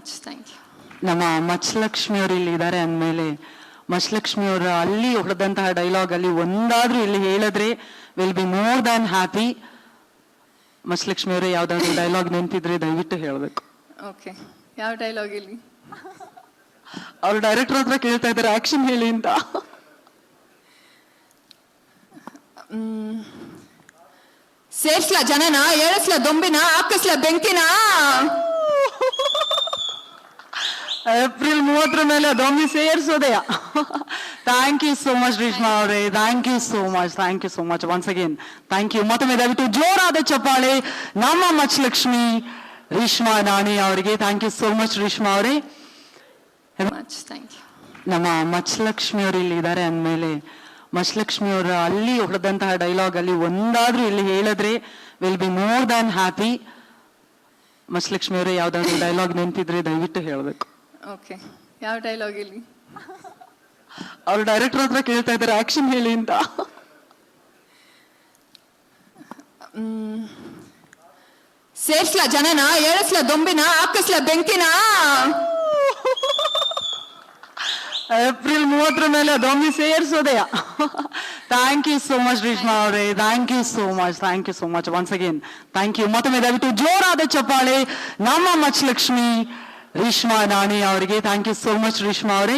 Much. Thank you. ನಮ್ಮ ಮಚ್ಚಲಕ್ಷ್ಮಿ ಅವರು ಇಲ್ಲಿ ಇದ್ದಾರೆ ಅಂದಮೇಲೆ ಮಚ್ಚಲಕ್ಷ್ಮಿ ಅವರು ಅಲ್ಲಿ ಹೊಡೆದಂತಹ ಡೈಲಾಗ್ ಅಲ್ಲಿ ಒಂದಾದ್ರೂ ಇಲ್ಲಿ ಹೇಳಿದ್ರೆ will be more than happy. Machalakshmi ಅವರೇ ಯಾವ್ದಾದ್ರು ಡೈಲಾಗ್ ನೆನಪಿದ್ರೆ ದಯವಿಟ್ಟು ಹೇಳ್ಬೇಕು. ಓಕೆ, ಯಾವ ಡೈಲಾಗ್ ಇಲ್ಲಿ? ಅವ್ರು ಡೈರೆಕ್ಟರ್ ಹತ್ರ ಕೇಳ್ತಾ ಇದ್ದಾರೆ ಆಕ್ಷನ್ ಹೇಳಿ ಅಂತ. ಸೇರ್ಸ್ಲ ಜನನ, ಏಳಸ್ಲ ದೊಂಬಿನ, ಹಾಕಸ್ಲ ಬೆಂಕಿನ. ಏಪ್ರಿಲ್ 30 ಮೇಲೆ ದೊಂಬಿ ಸೇರಿಸೋದೆಯಾ? Thank you so much Reshma ಅವರೇ, thank you so much once again thank you. ಮತ್ತೊಮ್ಮೆ ದಯವಿಟ್ಟು ಜೋರಾದ ಚಪ್ಪಾಳೆ ನಮ್ಮ ಮಚ್ಚಲಕ್ಷ್ಮಿ ರೇಷ್ಮಾ ನಾಣಿ ಅವರಿಗೆ. Thank you so much Reshma ಅವರೇ. ಮಚ್. Thank you. ನಮ್ಮ ಮಚ್ಚಲಕ್ಷ್ಮಿ ಅವರು ಇಲ್ಲಿ ಇದ್ದಾರೆ ಅಂದಮೇಲೆ ಮಚ್ಚಲಕ್ಷ್ಮಿ ಅವರು ಅಲ್ಲಿ ಹೊಡೆದಂತಹ ಡೈಲಾಗ್ ಅಲ್ಲಿ ಒಂದಾದ್ರೂ ಇಲ್ಲಿ ಹೇಳಿದ್ರೆ will be more than happy. Machalakshmi ಅವರೇ ಯಾವ್ದಾದ್ರು ಡೈಲಾಗ್ ನೆನಪಿದ್ರೆ ದಯವಿಟ್ಟು ಹೇಳ್ಬೇಕು. ಓಕೆ, ಯಾವ ಡೈಲಾಗ್ ಇಲ್ಲಿ? ಅವ್ರು ಡೈರೆಕ್ಟರ್ ಹತ್ರ ಕೇಳ್ತಾ ಇದ್ದಾರೆ ಆಕ್ಷನ್ ಹೇಳಿ ಅಂತ. ಸೇರ್ಸ್ಲ ಜನನ, ಏಳಸ್ಲ ದೊಂಬಿನ, ಹಾಕಸ್ಲ ಬೆಂಕಿನ. ಏಪ್ರಿಲ್ 30 ಮೇಲೆ ದೊಂಬಿ ಸೇರಿಸೋದೆಯಾ? Thank you so much Reshma ಅವರೇ, thank you so much once again thank you. ಮತ್ತೊಮ್ಮೆ ದಯವಿಟ್ಟು ಜೋರಾದ ಚಪ್ಪಾಳೆ ನಮ್ಮ ಮಚ್ಚಲಕ್ಷ್ಮಿ ರೇಷ್ಮಾ ನಾಣಿ ಅವರಿಗೆ. Thank you so much Reshma ಅವರೇ.